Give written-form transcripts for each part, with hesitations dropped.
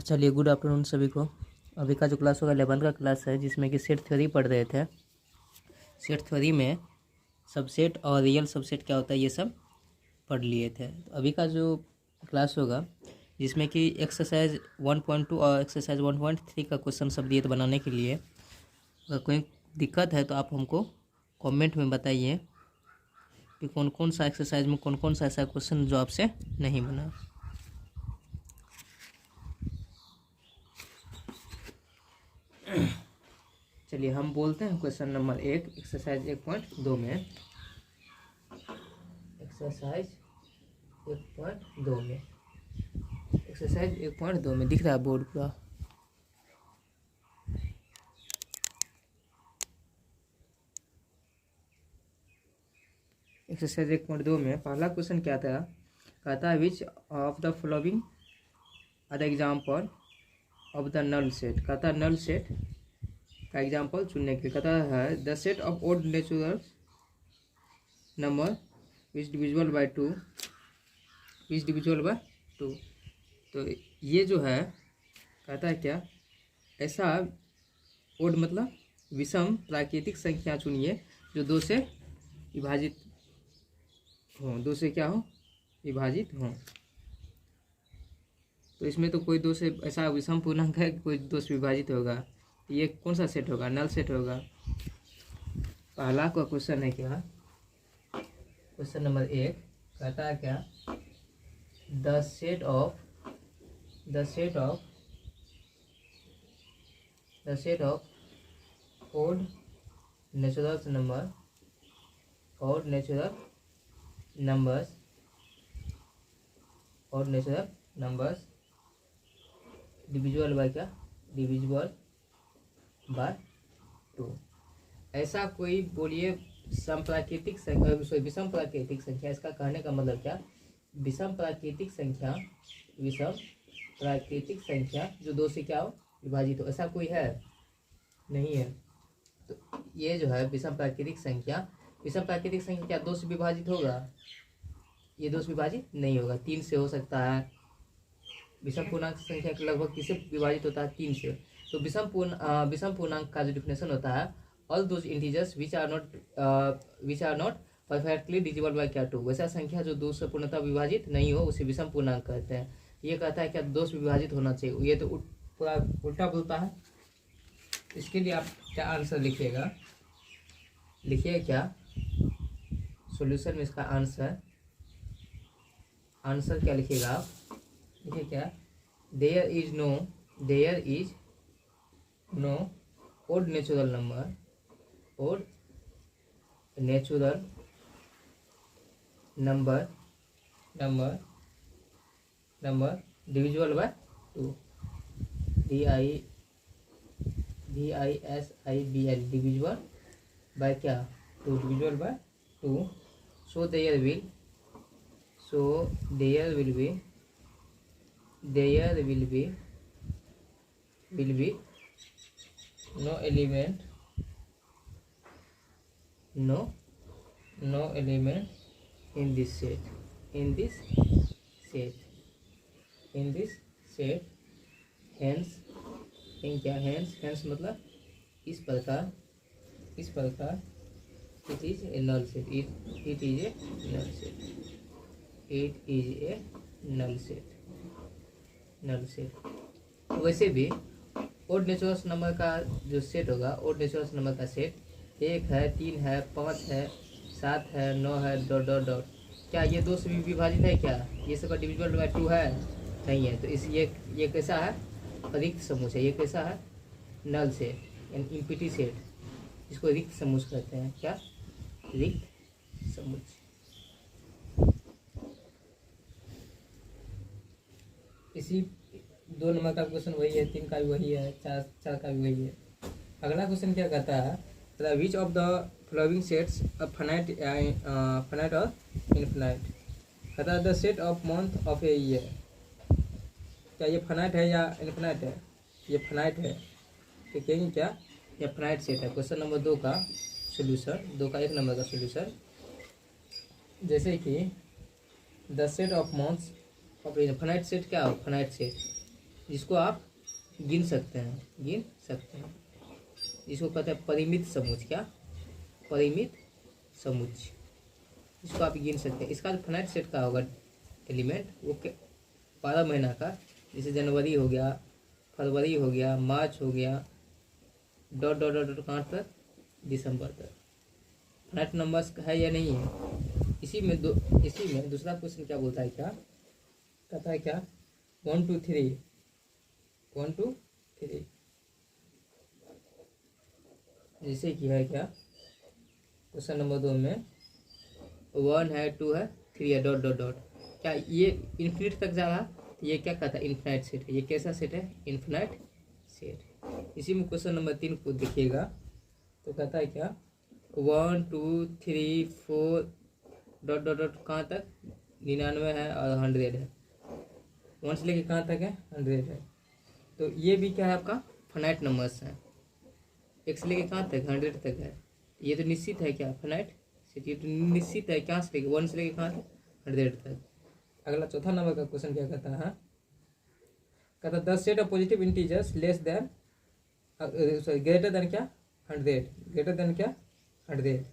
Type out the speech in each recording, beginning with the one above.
चलिए, good afternoon सभी को। अभी का जो क्लास होगा 11th का क्लास है, जिसमें कि सेट थ्योरी पढ़ रहे थे। सेट थ्योरी में सबसेट और रियल सबसेट क्या होता है ये सब पढ़ लिए थे। तो अभी का जो क्लास होगा जिसमें कि एक्सरसाइज 1.2 और एक्सरसाइज 1.3 का क्वेश्चन सब दिए थे बनाने के लिए। अगर कोई दिक्कत है तो आप हमको कमेंट में बताइए कि कौन कौन सा एक्सरसाइज में कौन कौन सा ऐसा क्वेश्चन जो आपसे नहीं बना। चलिए हम बोलते हैं क्वेश्चन नंबर 1 एक्सरसाइज 1.2 में। एक्सरसाइज 1.2 में एक्सरसाइज 1.2 में दिख रहा है बोर्ड पूरा। एक्सरसाइज 1.2 में पहला क्वेश्चन क्या था, कहता है which of the following are the example of the null set. कहता है नल सेट का एग्जाम्पल चुनने के लिए। कहता है the set of odd natural number which divisible by 2 which divisible by 2। तो ये जो है कहता है क्या, ऐसा ओड मतलब विषम प्राकृतिक संख्या चुनिए जो 2 से विभाजित हो, 2 से क्या हो, विभाजित हो। तो इसमें तो कोई 2 से ऐसा विषम पूर्णांक है, कोई 2 से विभाजित होगा। ये कौन सा सेट होगा, नल सेट होगा। पहला का क्वेश्चन है क्या, क्वेश्चन नंबर 1 कहता है क्या, the set of odd natural numbers divisible by क्या, डिविजिबल बाय 2। ऐसा कोई बोलिए विषम प्राकृतिक संख्या। इसका कहने का मतलब क्या, विषम प्राकृतिक संख्या जो 2 से क्या हो, विभाजित हो। ऐसा कोई है, नहीं है। तो ये जो है विषम प्राकृतिक संख्या क्या 2 से विभाजित होगा? ये 2 से विभाजित नहीं होगा, 3 से हो सकता है। विषम पूर्णांक संख्या लगभग किससे विभाजित होता है, 3 से। तो विषम पूर्णांक का जो डिफिनेशन होता है, all those integers which are not perfectly divisible by क्या 2। वैसा संख्या जो 2 से पूर्णतः विभाजित नहीं हो उसे विषम पूर्णांक कहते हैं। ये कहता है क्या 2 से विभाजित होना चाहिए, ये तो पूरा उल्टा बोलता है। इसके लिए आप क्या आंसर लिखिएगा, क्या सॉल्यूशन में इसका आंसर क्या लिखिएगा आप, देखिए क्या, there is no odd natural number divisible by 2। DISIBL divisible by क्या, 2, divisible by 2। So there will be no element in this set hence मतलब इस प्रकार it is a null set। वैसे भी ओड नेचुरल नंबर का जो set होगा, odd natural number का सेट 1 है, 3 है, 5 है, 7 है, 9 है, डॉट। क्या ये 2 से भी विभाजित है क्या? ये सब डिविजिबल बाय 2 है? नहीं है। तो इस ये कैसा है, रिक्त समूह है। ये कैसा है, नल सेट, इम्पिटी सेट, इसको रिक्त समूह कहते हैं। क्या, रिक्त समूह। इसी 2 नंबर का क्वेश्चन वही है, 3 का भी वही है, 4 का भी वही है। अगला क्वेश्चन क्या कहता है, which of the following sets finite और इनफाइनाइट। कहता है the set of month of a year. क्या ये फाइनाइट है या इनफाइनाइट है? ये फाइनाइट है। तो कहेंगे क्या, ये फाइनाइट सेट है। क्वेश्चन नंबर 2 का सोल्यूशन, 2 का 1 नंबर का सोल्यूशन, जैसे कि the set of months of A. Finite set क्या हो, फाइनाइट सेट जिसको आप गिन सकते हैं, जिसको कहते हैं परिमित समुच्चय। क्या? परिमित समुच्चय, जिसको आप गिन सकते हैं। इसका जो फाइनाइट सेट का होगा एलिमेंट, वो 12 महीना का, जैसे जनवरी हो गया, फरवरी हो गया, मार्च हो गया, डॉट डॉट डॉट डॉट कहाँ तक, दिसंबर तक। फाइनाइट नंबर्स है या नहीं है? इसी में दूसरा क्वेश्चन क्या बोलता है, क्या कहता है, क्या 1 2 3 1 2 3, जैसे कि है क्या क्वेश्चन नंबर 2 में 1 है, 2 है, 3 है, डॉट डॉट डॉट। क्या ये इन्फिनिट तक जा रहा? ये क्या कहता है? इन्फिनाइट सेट है। ये कैसा सेट है? Infinite set. इसी में क्वेश्चन नंबर 3 को देखिएगा तो कहता है क्या 1 2 3 4 डॉट डॉट डॉट कहाँ तक, 99 है और 100 है। 1 से लेके कहाँ तक है? 100 है। तो ये भी क्या है आपका? फाइनाइट नंबर्स है। 1 से लेके कहाँ तक? 100 तक है। ये तो निश्चित है क्या? Finite set. ये तो निश्चित है। कहाँ से लेके? 1 से लेके कहाँ तक? 100 तक। अगला चौथा नंबर का क्वेश्चन क्या कहता है? कहता the set of positive integers less than sorry greater than क्या 100, ग्रेटर देन क्या 100।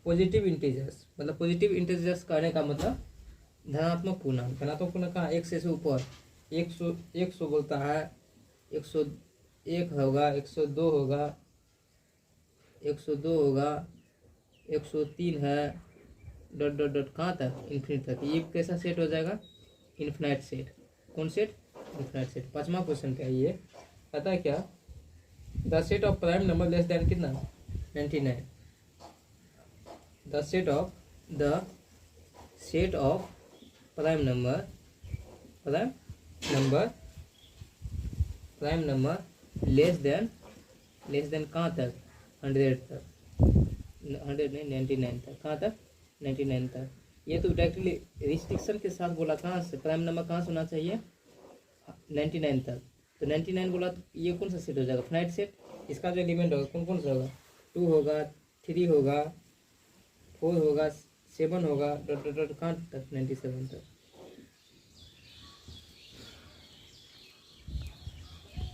पॉजिटिव इंटीजर्स मतलब पॉजिटिव इंटीजर्स करने का मतलब धनात्मक पूर्णांक। धनात्मक पूर्णांक कहाँ? 1 से ऊपर 100 बोलता है, 101 होगा, 102 होगा, 102 होगा, 103 है, डॉट डॉट डॉट कहाँ तक? इन्फिनिट तक। ये कैसा सेट हो जाएगा? Infinite set. कौन सेट? Infinite set. 5वां क्वेश्चन क्या है? ये पता है क्या? The set of prime number less than कितना? 99। The set of prime number less than कहाँ तक? 100 तक। 100 नहीं, 99 तक। कहाँ तक? 99 तक। ये तो डायरेक्टली रिस्ट्रिक्शन के साथ बोला। कहाँ से? प्राइम नंबर कहाँ से होना चाहिए? 99 तक। तो 99 बोला तो ये कौन सा सेट हो जाएगा? Finite set. इसका जो एलिमेंट होगा कौन कौन सा होगा? 2 होगा, 3 होगा, 4 होगा, 7 होगा, डॉट डॉट डॉट कहाँ तक? 97 तक।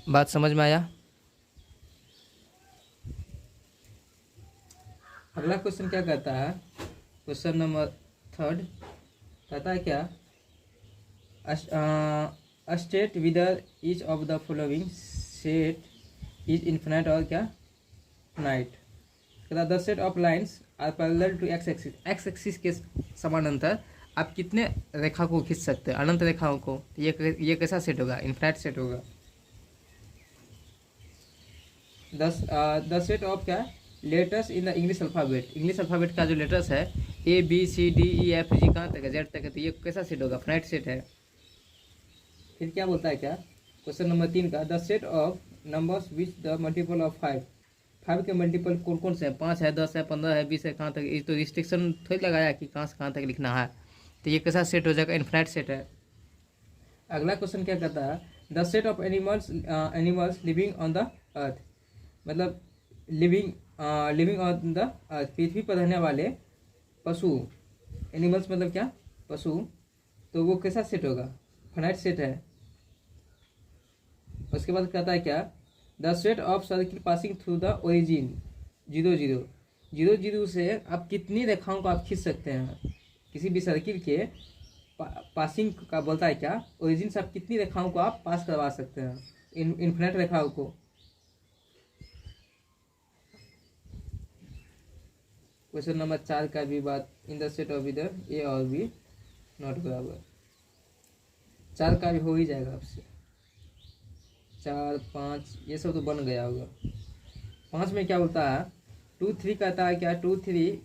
बात समझ में आया? अगला क्वेश्चन क्या कहता है? क्वेश्चन नंबर 3 कहता है क्या state whether each of the following set is infinite और क्या फाइनाइट। कहता the set of lines are parallel to X axis. X axis के समानांतर आप कितने रेखा को खींच सकते हैं? अनंत रेखाओं को। ये कैसा सेट होगा? इन्फिनाइट सेट होगा। द सेट ऑफ क्या letters in the English alphabet. English alphabet का जो लेटर्स है ABCDEFG कहाँ तक है? Z तक है। तो ये कैसा सेट होगा? फाइनाइट सेट है। फिर क्या बोलता है क्या क्वेश्चन नंबर 3 का the set of numbers which the multiple of 5 के मल्टीपल कौन कौन से हैं? 5 है, 10 है, 15 है, 20 है, कहाँ तक? ये तो रिस्ट्रिक्शन थोड़ी लगाया कि कहाँ से कहाँ तक लिखना है। तो ये कैसा सेट हो जाएगा? इन्फिनाइट सेट है। अगला क्वेश्चन क्या कहता है? The set of animals living on the earth मतलब लिविंग ऑन द अर्थ, पृथ्वी पर रहने वाले पशु। एनिमल्स मतलब क्या? पशु। तो वो कैसा सेट होगा? फाइनाइट सेट है। उसके बाद कहता है क्या the set of circle passing through the origin 0 0 से आप कितनी रेखाओं को आप खींच सकते हैं? किसी भी सर्किल के पासिंग का बोलता है क्या ओरिजिन से आप कितनी रेखाओं को आप पास करवा सकते हैं? इन्फिनिट रेखाओं को। क्वेश्चन नंबर 4 का भी बात इन द सेट ऑफ इधर ए और बी नॉट बराबर। 4 का भी हो ही जाएगा आपसे। 4 5 ये सब तो बन गया होगा। 5 में क्या बोलता है? 2 3 कहता है क्या 2 3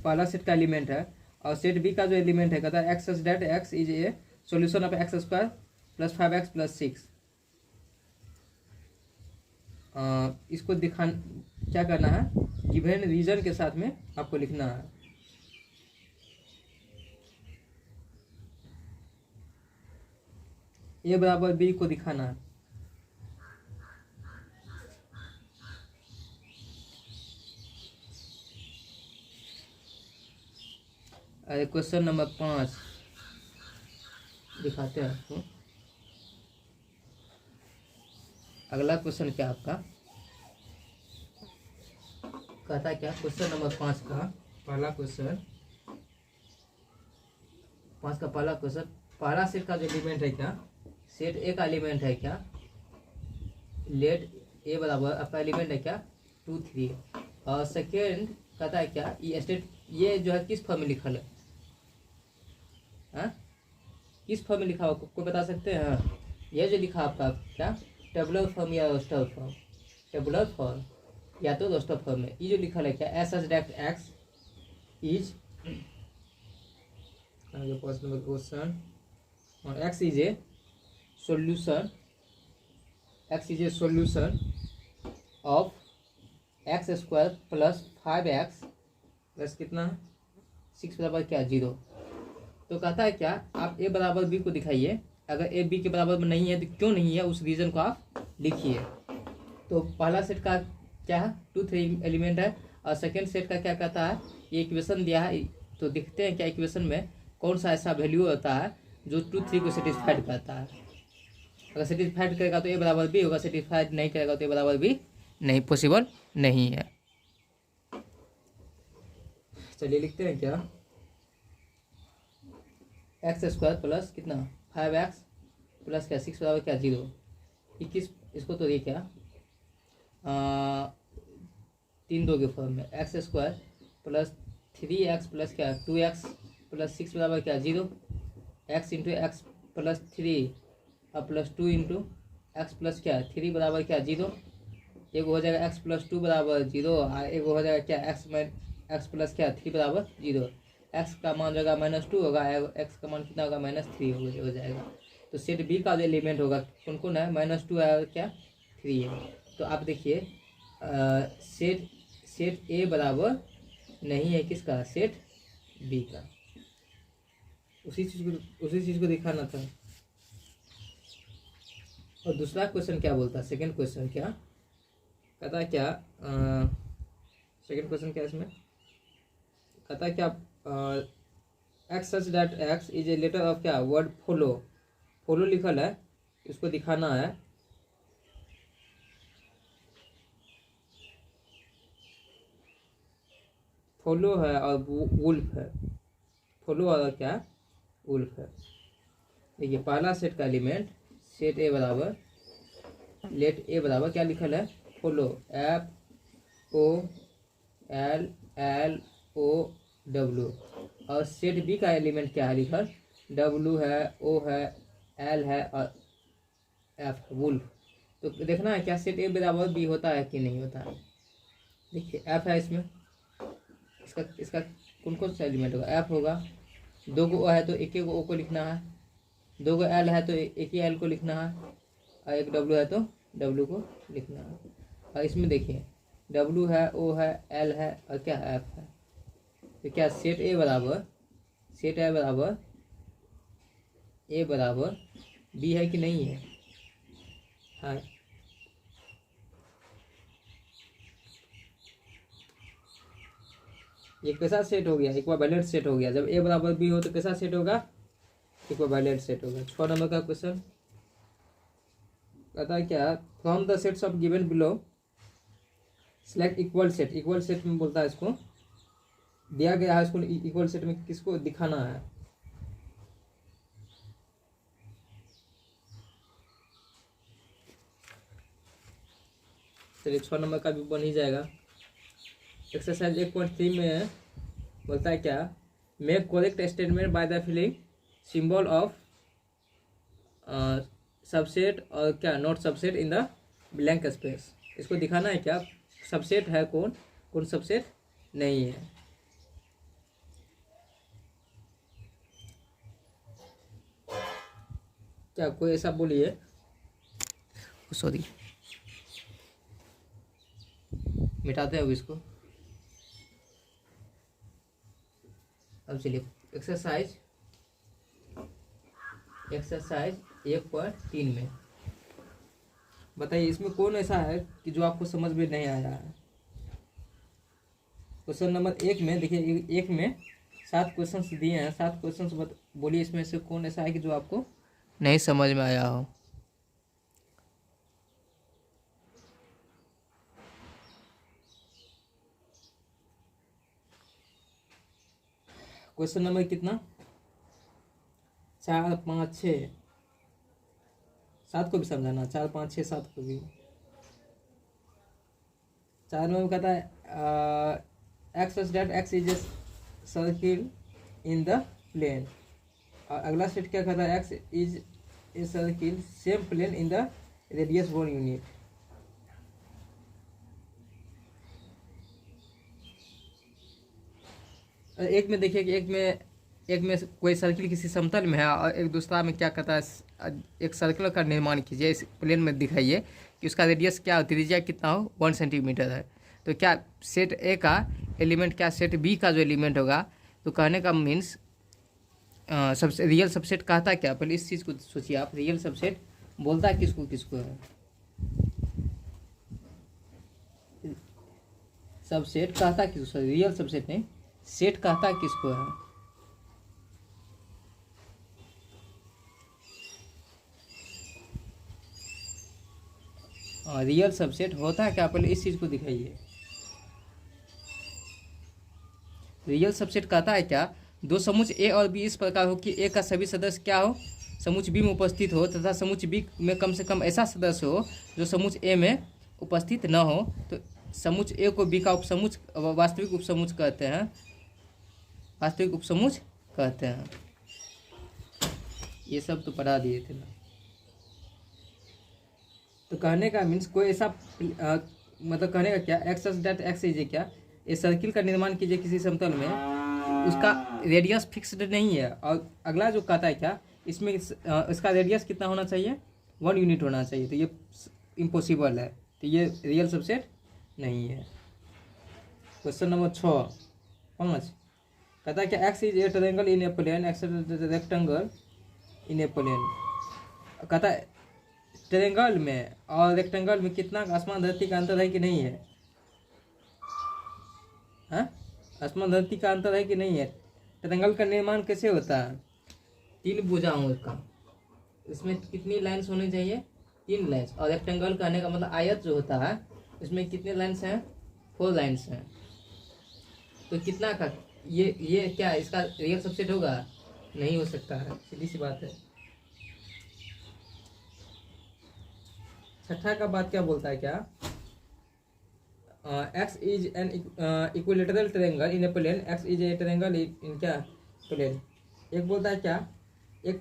पहला सेट का एलिमेंट है और सेट बी का जो एलिमेंट है कहता है X such that X is A solution of x square plus 5x plus 6। इसको दिखा क्या करना है? गिवन रीजन के साथ में आपको लिखना है। ए बराबर बी को दिखाना है। अरे क्वेश्चन नंबर 5 दिखाते हैं आपको। अगला क्वेश्चन क्या आपका कहता है क्या, क्वेश्चन नंबर 5 का पहला क्वेश्चन, 5 का पहला क्वेश्चन, पहला सेट का जो एलिमेंट है क्या, सेट ए का एलिमेंट है क्या, लेट ए बराबर आपका एलिमेंट है क्या 2 3, और सेकेंड कहता है क्या, ये स्टेट ये जो है किस फॉर्म में लिखल है, हाँ किस फॉर्म में लिखा हुआ कोई बता सकते हैं? हाँ, ये जो लिखा आपका क्या, टेबुलर फॉर्म या रोस्टर फॉर्म, टेबुलर फॉर्म या तो रोस्टर फॉर्म में, ये जो लिखा है क्या, S such that X is, आगे फर्स्ट नंबर क्वेश्चन, और x is A solution, x is A solution of x square plus 5x plus कितना 6 बराबर क्या 0। तो कहता है क्या, आप ए बराबर बी को दिखाइए, अगर ए बी के बराबर में नहीं है तो क्यों नहीं है उस रीजन को आप लिखिए। तो पहला सेट का क्या है 2 3 एलिमेंट है, और सेकंड सेट का क्या कहता है, ये इक्वेशन दिया है, तो देखते हैं क्या इक्वेशन में कौन सा ऐसा वैल्यू होता है जो 2 3 को सेटिस्फाइड करता है। अगर सेटिस्फाइड करेगा तो ए बराबर बी होगा, सेटिस्फाइड नहीं करेगा तो ए बराबर बी नहीं, पॉसिबल नहीं है। चलिए लिखते हैं क्या, एक्स स्क्वायर प्लस कितना 5x प्लस क्या 6 बराबर क्या 0, 21, इसको तो ये क्या 3 2 के फॉर्म में, x square plus 3x plus क्या 2x प्लस 6 बराबर क्या 0, एक्स इंटू एक्स प्लस 3 और प्लस 2 इंटू एक्स प्लस क्या 3 बराबर क्या 0, एक हो जाएगा x प्लस 2 बराबर 0, और एक हो जाएगा क्या x प्लस क्या 3 बराबर 0, x का मान होगा -2 होगा, x का मान कितना होगा -3 हो जाएगा। तो सेट बी का जो एलिमेंट होगा कौन कौन है, -2 है क्या 3 है। तो आप देखिए सेट ए बराबर नहीं है किसका, सेट बी का, उसी चीज़ को दिखाना था। और दूसरा क्वेश्चन क्या बोलता है, सेकंड क्वेश्चन क्या कहता है क्या, सेकंड क्वेश्चन क्या इसमें कहता है क्या, X such that X is a letter of क्या वर्ड फॉलो, फॉलो लिखल है, इसको दिखाना है। फॉलो है और वुल्फ है, फॉलो और क्या वुल्फ है। देखिए पहला सेट का एलिमेंट सेट ए बराबर, लेट ए बराबर क्या लिखल है फॉलो, FOLLOW, और सेट बी का एलिमेंट क्या है लिखल, W है, O है, L है और F वुल्फ। तो देखना है क्या सेट ए बराबर बी होता है कि नहीं होता है। देखिए F है इसमें, इसका कौन कौन सा एलिमेंट होगा, F होगा, 2 को O है तो एक O को लिखना है, 2 को L है तो एक ही L को लिखना है, और एक W है तो W को लिखना है। और इसमें देखिए W है, O है, L है और क्या F है। तो क्या सेट ए बराबर बी है कि नहीं है, हाँ। ये कैसा सेट हो गया, इक्विवेलेंट सेट हो गया। जब ए बराबर बी हो तो कैसा सेट होगा, इक्विवेलेंट सेट होगा। 6 नंबर का क्वेश्चन कहता है क्या, from the sets of given below select equal set, equal set में बोलता है इसको दिया गया है, इसको इक्वल सेट में किसको दिखाना है। चलिए 6 नंबर का भी बन ही जाएगा। एक्सरसाइज 1.3 में बोलता है क्या, make correct statement by the filling symbol of subset और क्या not subset in the blank space. इसको दिखाना है क्या सबसेट है कौन सबसेट नहीं है। क्या कोई ऐसा बोलिए, सॉरी मिटाते हैं अब इसको। अब चलिए एक्सरसाइज 1.3 में बताइए इसमें कौन ऐसा है कि जो आपको समझ में नहीं आया है। क्वेश्चन नंबर 1 में देखिए, 1 में 7 क्वेश्चंस दिए हैं, 7 क्वेश्चंस बोलिए इसमें से कौन ऐसा है कि जो आपको नहीं समझ में आया हो। क्वेश्चन नंबर कितना, 4 5 6, 7 को भी समझाना, 4 5 6 7 को भी। 4 में वो कहता है X such that X is a circle in the plane, और अगला सेट क्या कहता है, X is a circle same plane in the radius 1 unit. एक में देखिए कि एक में कोई सर्किल किसी समतल में है, और एक दूसरा में क्या कहता है, एक सर्कल का निर्माण कीजिए, इस प्लेन में दिखाइए कि उसका रेडियस क्या हो, त्रिज्या कितना हो, 1 सेंटीमीटर है। तो क्या सेट ए का एलिमेंट क्या सेट बी का जो एलिमेंट होगा, तो कहने का मीन्स सबसे रियल सबसेट कहता क्या, पहले इस चीज़ को सोचिए आप, रियल सबसेट बोलता है किसको किसको है, सबसेट कहता किसको, रियल सबसेट नहीं, सेट कहता किसको है। रियल सबसेट होता है क्या, पहले इस चीज को दिखाइए। रियल सबसेट कहता है क्या, दो समुच ए और बी इस प्रकार हो कि ए का सभी सदस्य क्या हो, समुच बी में उपस्थित हो, तथा समुच बी में कम से कम ऐसा सदस्य हो जो समुच ए में उपस्थित न हो। तो समुच ए को बी का उपसमुच वास्तविक उपसमुच कहते हैं, वास्तविक उपसमुच कहते हैं। ये सब तो पढ़ा दिए थे ना। तो कहने का मीन्स कोई ऐसा मतलब कहने का क्या, X such that X is क्या, ये सर्किल का निर्माण कीजिए किसी समतल में, उसका रेडियस फिक्स्ड नहीं है। और अगला जो कहता है क्या, इसमें इसका रेडियस कितना होना चाहिए, 1 यूनिट होना चाहिए। तो ये इम्पॉसिबल है, तो ये रियल सबसेट नहीं है। क्वेश्चन नंबर 5 कहता है कि X is a triangle in a plane, X rectangle in a plane. कहता है ट्रायंगल में और रेक्टेंगल में कितना आसमान धरती का अंतर है कि नहीं है, हाँ आसमान धरती का अंतर है कि नहीं है। ट्रायंगल का निर्माण कैसे होता है, 3 भुजाओं का, इसमें कितनी लाइन्स होनी चाहिए, 3 लाइन्स। और रेक्टेंगल कहने का मतलब आयत जो होता है, इसमें कितने लाइन्स हैं, 4 लाइन्स हैं। तो कितना का ये क्या इसका रियल सबसेट होगा, नहीं हो सकता है, सीधी सी बात है। छठा का बात क्या बोलता है, क्या X is an equilateral triangle in a plane, X is a triangle in क्या प्लेन। एक बोलता है क्या, एक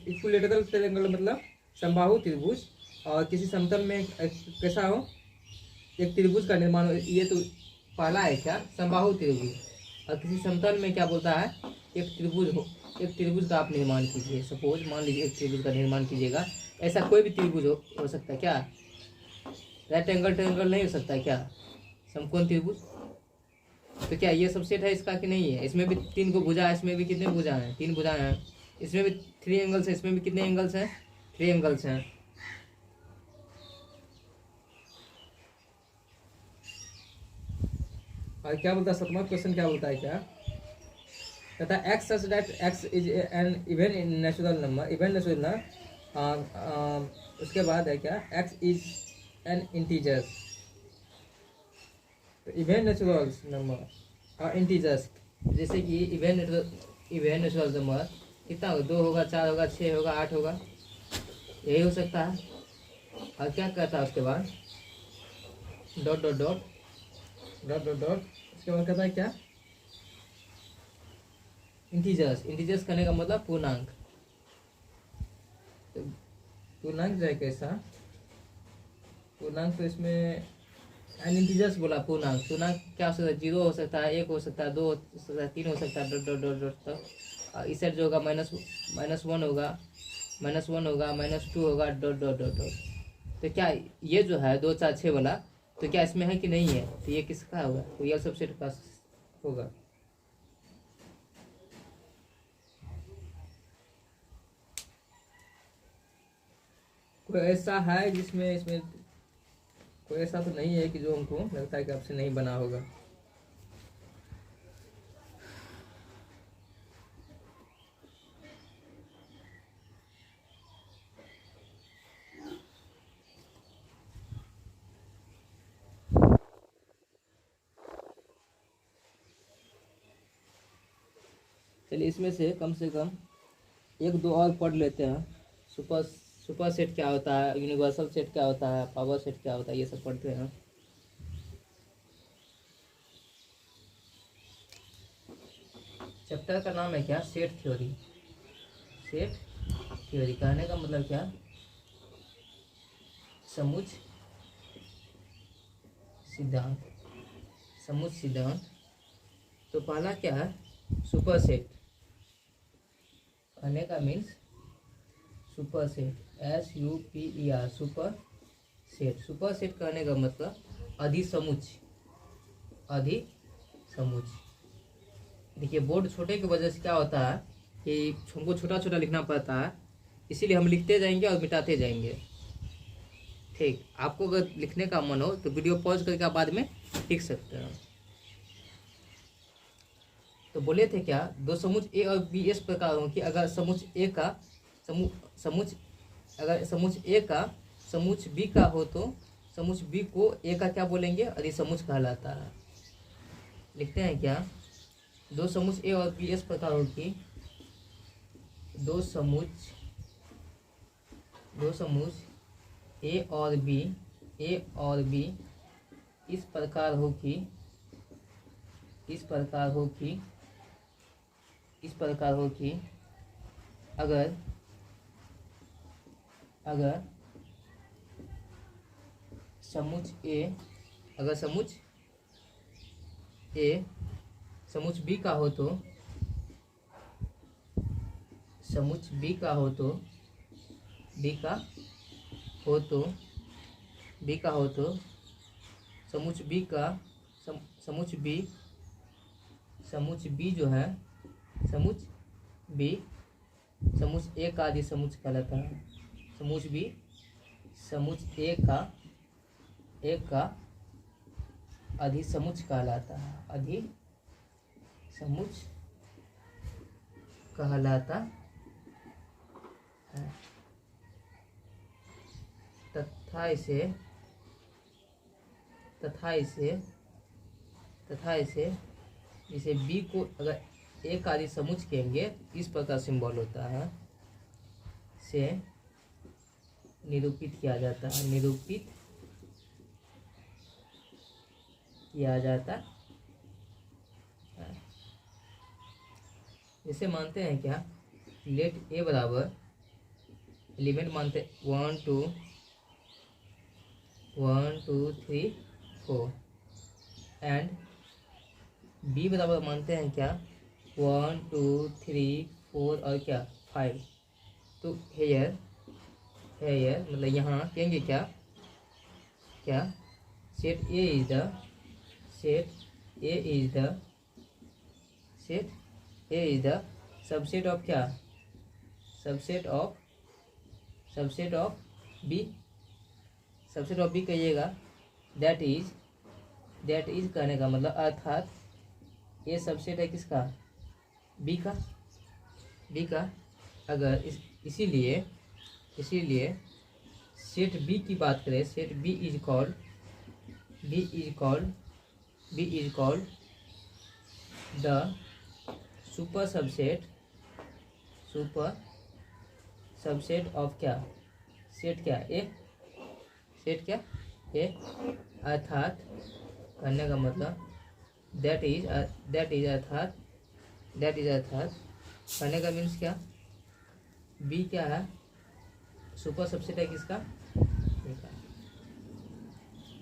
इक्विलेटरल ट्रायंगल मतलब समबाहु त्रिभुज, और किसी समतल में कैसा हो, एक त्रिभुज का निर्माण हो। ये तो पहला है क्या, समबाहु त्रिभुज। और किसी समतल में क्या बोलता है, एक त्रिभुज हो, एक त्रिभुज का आप निर्माण कीजिए। सपोज मान लीजिए एक त्रिभुज का निर्माण कीजिएगा, ऐसा कोई भी त्रिभुज हो सकता है क्या, राइट एंगल ट्रायंगल नहीं हो सकता है क्या, समकोण त्रिभुज। तो क्या ये सबसेट है इसका कि नहीं है। इसमें भी 3 को भुजा है, इसमें भी कितने भुजा हैं, 3 भुजाएं हैं। इसमें भी 3 एंगल्स हैं, इसमें भी कितने एंगल्स हैं, 3 एंगल्स हैं। और क्या बोलता है 7वां क्वेश्चन, क्या बोलता है, क्या कहता है X such that X is N even natural number, even natural number. उसके बाद है क्या, एक्स इज एन इंटीजर्स। तो इवन नेचुरल नंबर और इंटीजर्स, जैसे कि इवन नेचुरल नंबर कितना होगा, 2 होगा, 4 होगा, 6 होगा, 8 होगा, यही हो सकता है। और क्या कहता है उसके बाद, dot dot dot dot dot dot, उसके बाद कहता है क्या, इंटीजर्स। इंटीजर्स करने का मतलब पूर्णांक। तो पूर्णांक जो है कैसा, पूर्णांक तो इसमें एन इंटीजर्स बोला, पूर्णांक। पूर्णांक क्या हो सकता है, 0 हो सकता है, 1 हो सकता है, 2 हो सकता है, 3 हो सकता है, डॉट डॉट डॉट डॉट तक। इस साइड जो होगा -1 होगा, -1 होगा, -2 होगा, डॉट डॉट डॉट डॉट। तो क्या ये जो है 2 4 6 वाला, तो क्या इसमें है कि नहीं है, तो ये किसका होगा, रियल सबसेट का होगा। कोई ऐसा है जिसमें, इसमें कोई ऐसा तो नहीं है कि जो हमको लगता है कि आपसे नहीं बना होगा। चलिए इसमें से कम एक दो और पढ़ लेते हैं। सुपर सेट क्या होता है, यूनिवर्सल सेट क्या होता है, पावर सेट क्या होता है, ये सब पढ़ते हैं। चैप्टर का नाम है क्या, सेट थ्योरी। सेट थ्योरी कहने का मतलब क्या, समुच्च सिद्धांत। समुच्च सिद्धांत। तो पहला क्या है, सुपर सेट। कहने का means super set, SUPER, super set. Super set कहने का मतलब अधिसमुच्च। अधिसमुच्च। देखिए बोर्ड छोटे की वजह से क्या होता है कि हमको छोटा छोटा लिखना पड़ता है, इसीलिए हम लिखते जाएंगे और मिटाते जाएंगे। ठीक, आपको अगर लिखने का मन हो तो वीडियो पॉज करके आप बाद में लिख सकते हैं। तो बोले थे क्या, दो समुच्च ए और बी इस प्रकार हो कि अगर समुच्च ए का समुच्च ए का समुच्च बी का हो तो समुच्च बी को ए का क्या बोलेंगे, अधिसमुच्च कहलाता है। लिखते हैं क्या, दो समुच्च ए और बी इस प्रकार हो कि दो समुच्च ए और बी इस प्रकार हो कि अगर समुच्च ए समुच्च बी का हो तो समुच्च बी का हो तो समुच्च बी जो है, समुच्च ए का अधिसमुच्च कहलाता है। समुच्च बी समुच्च ए का अधिसमुच्च कहलाता है। अधिसमुच्च कहलाता है। तथा इसे जैसे बी को अगर ए का अधिसमुच्च कहेंगे, इस प्रकार सिंबल होता है, से निरूपित किया जाता है। जैसे मानते हैं क्या, लेट ए बराबर एलिमेंट मानते 1 2 3 4 एंड बी बराबर मानते हैं क्या 1 2 3 4 और क्या 5। तो हेयर मतलब यहाँ कहेंगे क्या set A is the subset of क्या, सबसेट ऑफ बी कहिएगा। दैट इज कहने का मतलब अर्थात ये सबसेट है किसका, बी का। अगर इसीलिए सेट बी की बात करें, set B is called the super subset of क्या, सेट क्या ए अर्थात कहने का मतलब दैट इज अर्थात कहने का मीन्स क्या, बी क्या है, सुपर सबसेट है किसका,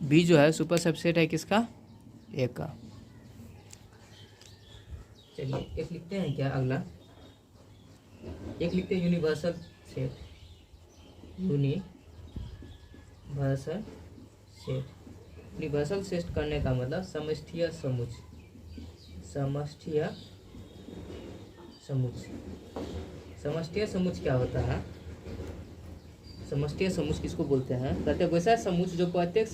बी जो है सुपर सबसेट है किसका, ए का। चलिए एक लिखते हैं क्या, अगला एक लिखते हैं यूनिवर्सल सेट। यूनिवर्सल सेट करने का मतलब समष्टीय समुच्च क्या होता है, समष्टीय समुच्च किसको बोलते हैं, कहते हैं वैसा समुच्च जो प्रत्येक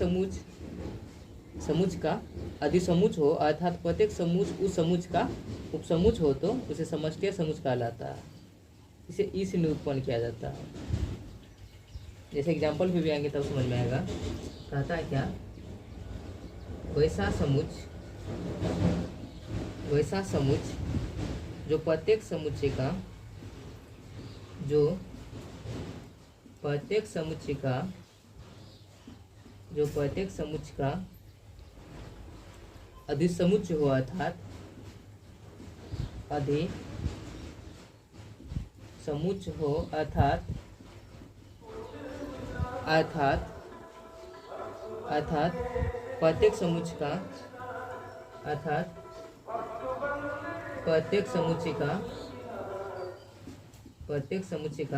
समुच्च का अधिसमुच्च हो, अर्थात प्रत्येक समुच्च उस समुच्च का उपसमुच्च हो तो उसे समष्टीय समुच्च कहलाता है। इसे ई से निरूपण किया जाता है। जैसे एग्जाम्पल भी आएंगे तब समझ में आएगा। कहता है क्या, वैसा समुच्च जो प्रत्येक समुच्चय का अधिसमुच्चय हो अर्थात प्रत्येक समुच्चय का उपसमुच्चय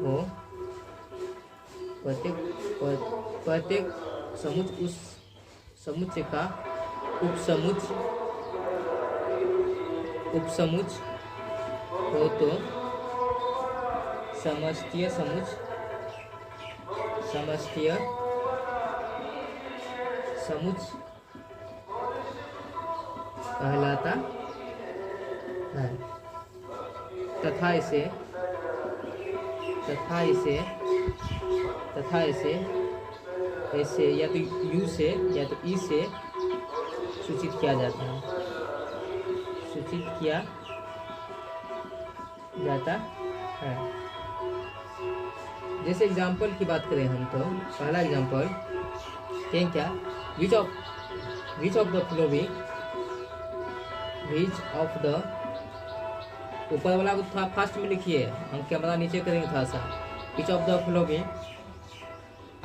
हो प्रत्येक समुच्चय उस समुच्चय का उपसमुच्चय हो तो समष्टीय समुच्चय कहलाता है तथा इसे या तो यू से या तो ई से सूचित किया जाता है। जैसे एग्जाम्पल की बात करें हम तो पहला एग्जाम्पल क्या विच ऑफ द फ्लोइंग ऊपर वाला को थोड़ा फास्ट में लिखिए, हम कैमरा नीचे करेंगे थोड़ा सा। Which of the following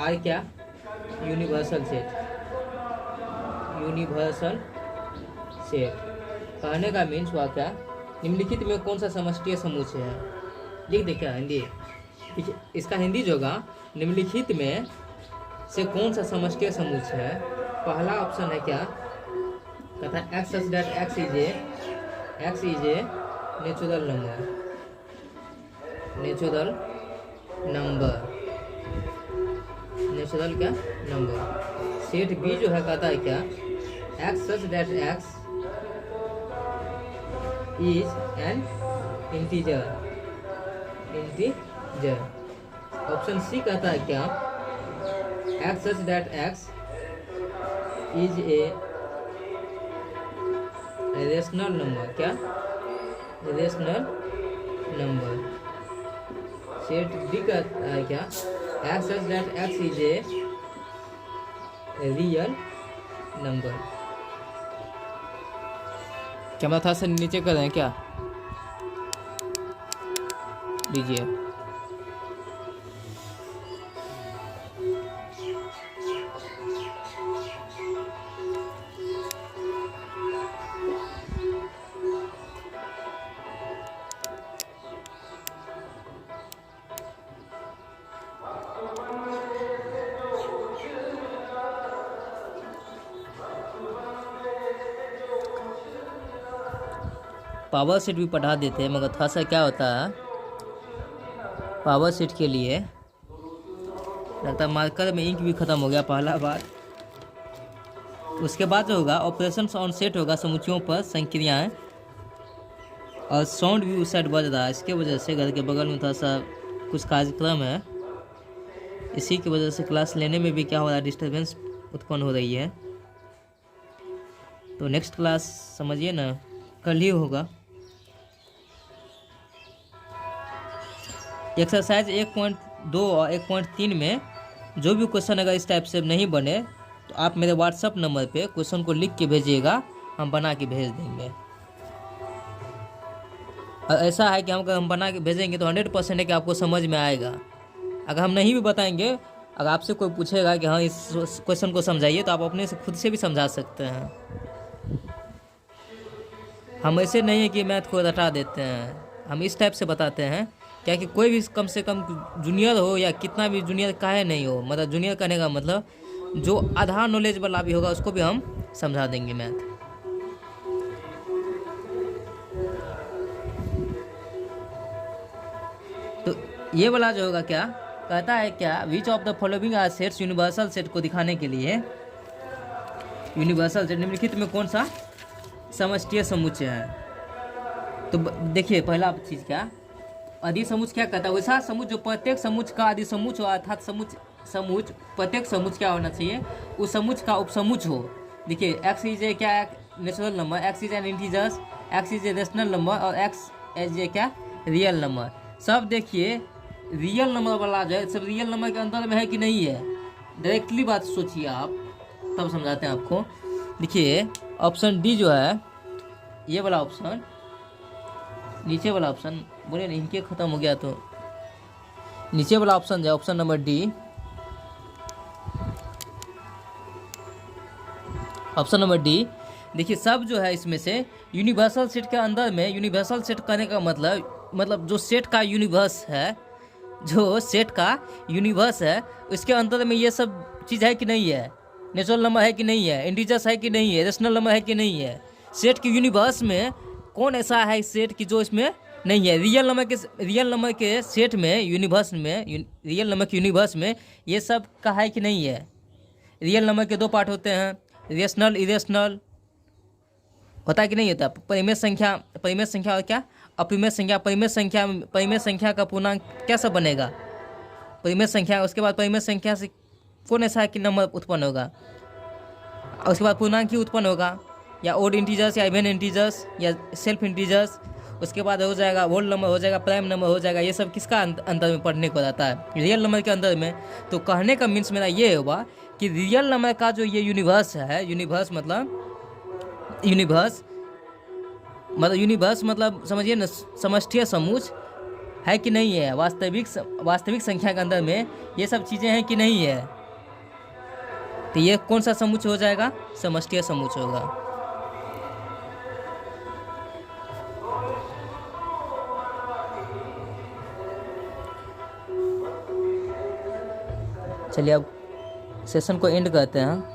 are क्या यूनिवर्सल सेट कहने का मीन्स हुआ क्या, निम्नलिखित में कौन सा समष्टीय समुच्चय है। लिख दे क्या हिंदी, इसका हिंदी जो होगा निम्नलिखित में से कौन सा समष्टीय समुच्चय है। पहला ऑप्शन है क्या, कहता है X such that X is a natural number. Set B जो है कहता है क्या, X such that X is an integer. Option C कहता है क्या, X such that X is a rational number. क्या रेशनल नंबर। सेट डी कहता है क्या, X such that X is a real number. Camera था से नीचे कर रहे हैं क्या, लीजिए। पावर शीट भी पढ़ा देते हैं, मगर थोड़ा सा क्या होता है पावर शीट के लिए लगता है मार्कर में इंक भी ख़त्म हो गया पहला बार। उसके बाद जो होगा ऑपरेशंस ऑन सेट होगा, समुच्चयों पर संक्रियाएं, और साउंड भी उस साइड बज रहा है। इसके वजह से घर के बगल में थोड़ा सा कुछ कार्यक्रम है, इसी की वजह से क्लास लेने में भी क्या हो रहा है, डिस्टर्बेंस उत्पन्न हो रही है। तो नेक्स्ट क्लास समझिए ना कल ही होगा। एक्सरसाइज 1.2 और 1.3 में जो भी क्वेश्चन अगर इस टाइप से नहीं बने तो आप मेरे व्हाट्सएप नंबर पे क्वेश्चन को लिख के भेजिएगा, हम बना के भेज देंगे। और ऐसा है कि हम बना के भेजेंगे तो 100% है कि आपको समझ में आएगा। अगर हम नहीं भी बताएंगे, अगर आपसे कोई पूछेगा कि हाँ इस क्वेश्चन को समझाइए, तो आप अपने से खुद से भी समझा सकते हैं। हम ऐसे नहीं है कि मैथ को रटा देते हैं, हम इस टाइप से बताते हैं क्या कि कोई भी कम से कम जूनियर हो या कितना भी जूनियर काहे नहीं हो, मतलब जूनियर कहने का मतलब जो आधा नॉलेज वाला भी होगा उसको भी हम समझा देंगे मैथ। तो ये वाला जो होगा क्या कहता है, क्या which of the following are sets universal set को दिखाने के लिए यूनिवर्सल सेट निम्नलिखित में कौन सा समष्टीय समुच्चय है। तो देखिए पहला चीज क्या, अधि समुच्चय क्या कहता है, वैसा समुच्चय जो प्रत्येक समुच्चय का अधि समुच्चय हो, अर्थात समुच्चय प्रत्येक समुच्चय क्या होना चाहिए, उस समुच्चय का उपसमुच्चय हो। देखिए एक्स इज ए क्या natural number, x is N integers, x is a rational number और एक्स एज ए क्या रियल नंबर। सब देखिए रियल नंबर वाला जो है सब रियल नंबर के अंदर में है कि नहीं है, डायरेक्टली बात सोचिए आप, तब समझाते हैं आपको। देखिए ऑप्शन डी जो है, ये वाला ऑप्शन, नीचे वाला ऑप्शन बोले नहीं, इनके खत्म हो गया तो नीचे वाला ऑप्शन जो है option number D, option number D. देखिए सब जो है इसमें से यूनिवर्सल सेट के अंदर में, यूनिवर्सल सेट करने का मतलब जो सेट का यूनिवर्स है, जो सेट का यूनिवर्स है उसके अंदर में ये सब चीज़ है कि नहीं है, नेचुरल नंबर है कि नहीं है, इंटीजर्स है कि नहीं है, रेशनल नंबर है कि नहीं है। सेट के यूनिवर्स में कौन ऐसा है सेट की जो इसमें नहीं है। रियल नंबर के सेट में, यूनिवर्स में, रियल नंबर के यूनिवर्स में ये सब का है कि नहीं है। रियल नंबर के दो पार्ट होते हैं, रेशनल इरेशनल, होता है कि नहीं होता। परिमेय संख्या और क्या अपरिमेय संख्या। परिमेय संख्या का पूर्णांक कैसा बनेगा, परिमेय संख्या, उसके बाद परिमेय संख्या से कौन ऐसा है कि नंबर उत्पन्न होगा, और उसके बाद पूर्णांक ही उत्पन्न होगा, या ओड इंटीजर्स या इवन इंटीजर्स या सेल्फ इंटीजर्स। उसके बाद हो जाएगा होल नंबर, हो जाएगा प्राइम नंबर, हो जाएगा। ये सब किसका अंदर में पढ़ने को रहता है, रियल नंबर के अंदर में। तो कहने का मीन्स मेरा ये हुआ कि रियल नंबर का जो ये यूनिवर्स है, यूनिवर्स मतलब समझिए न, समष्टीय समुच्चय है कि नहीं है, वास्तविक संख्या के अंदर में ये सब चीज़ें हैं कि नहीं है। तो ये कौन सा समुच्चय हो जाएगा, समष्टीय समुच्चय होगा। चलिए अब सेशन को एंड करते हैं।